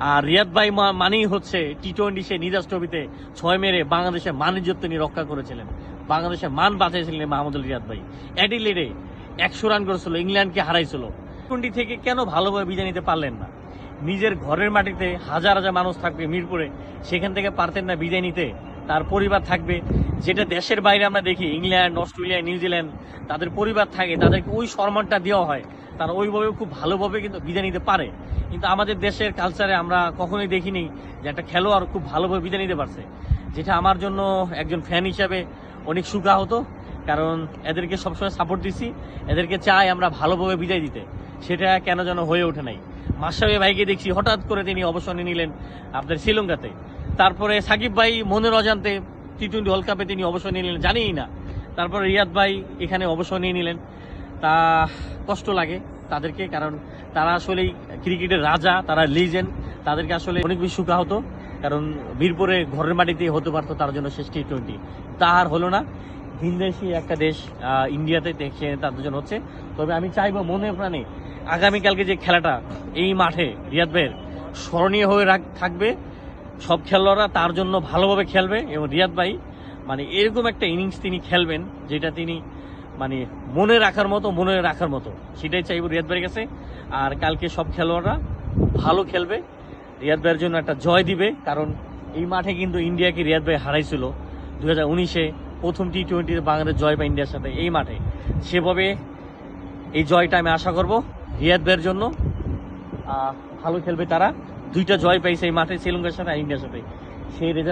আর রিয়াদ ভাই মানেই হচ্ছে টি-20 সে নিরাজ ট্রফিতে 6 মেরে বাংলাদেশের মান ইজ্জত তিনি রক্ষা করেছিলেন, বাংলাদেশের মান বাঁচাইছিলেন মাহমুদুল রিয়াদ ভাই। অ্যাডিলেডে 100 রান করেছিল, ইংল্যান্ডকে হারাইছিল। টি-20 থেকে কেন ভালোভাবে বিদায় নিতে পারলেন না? নিজের ঘরের মাটিতে হাজার হাজার মানুষ থাকবে মিরপুরে, সেখান থেকে পারতেন না বিদায় নিতে? তার পরিবার থাকবে, যেটা দেশের বাইরে আমরা দেখি ইংল্যান্ড, অস্ট্রেলিয়া, নিউজিল্যান্ড, তাদের পরিবার থাকে, তাদেরকে ওই সম্মানটা দেওয়া হয়, তারা ওইভাবে খুব ভালোভাবে কিন্তু বিদায় নিতে পারে। কিন্তু আমাদের দেশের কালচারে আমরা কখনোই দেখিনি যে একটা খেলোয়াড় খুব ভালোভাবে বিদায় নিতে পারছে, যেটা আমার জন্য একজন ফ্যান হিসাবে অনেক সুখা হতো। কারণ এদেরকে সবসময় সাপোর্ট দিছি, এদেরকে চাই আমরা ভালোভাবে বিদায় দিতে, সেটা কেন যেন হয়ে ওঠে নাই। মাশরাফি ভাইকে দেখছি হঠাৎ করে তিনি অবসর নিয়ে নিলেন আপনার শ্রীলঙ্কাতে। তারপরে সাকিব ভাই মনের অজান্তে টি-20 ওয়ার্ল্ড কাপে তিনি অবসর নিয়ে নিলেন, জানিই না। তারপরে রিয়াদ ভাই এখানে অবসর নিয়ে নিলেন, তা কষ্ট লাগে তাদেরকে, কারণ তারা আসলেই ক্রিকেটের রাজা, তারা লিজেন্ড, তাদেরকে আসলে অনেক বেশি সুখা হতো। কারণ মিরপুরে ঘরের মাটিতে হতে পারতো তার জন্য শেষ টি-20, তা আর হলো না। ভিনদেশি একটা দেশ ইন্ডিয়াতে দেখে তাদের জন্য হচ্ছে। তবে আমি চাইবো মনে প্রাণে আগামীকালকে যে খেলাটা এই মাঠে রিয়াদ ভাইয়ের স্মরণীয় হয়ে থাকবে, সব খেলোয়াড়রা তার জন্য ভালোভাবে খেলবে এবং রিয়াদ ভাই মানে এরকম একটা ইনিংস তিনি খেলবেন যেটা তিনি মানে মনে রাখার মতো, সেটাই চাইবো রিয়াদ ভাইয়ের কাছে। আর কালকে সব খেলোয়াড়রা ভালো খেলবে, রিয়াদ ভাইয়ের জন্য একটা জয় দিবে। কারণ এই মাঠে কিন্তু ইন্ডিয়াকে রিয়াদ ভাই হারাইছিল 2019-এ প্রথম টি-20 বাংলাদেশ জয় পায় ইন্ডিয়ার সাথে এই মাঠে। সেভাবে এই জয়টা আমি আশা করব রিয়াদ ভাইয়ের জন্য। ভালো খেলবে তারা, 2টা জয় পাইছে এই মাঠে শ্রীলঙ্কার সাথে আর ইন্ডিয়ার সাথে, সেই রেজাল্ট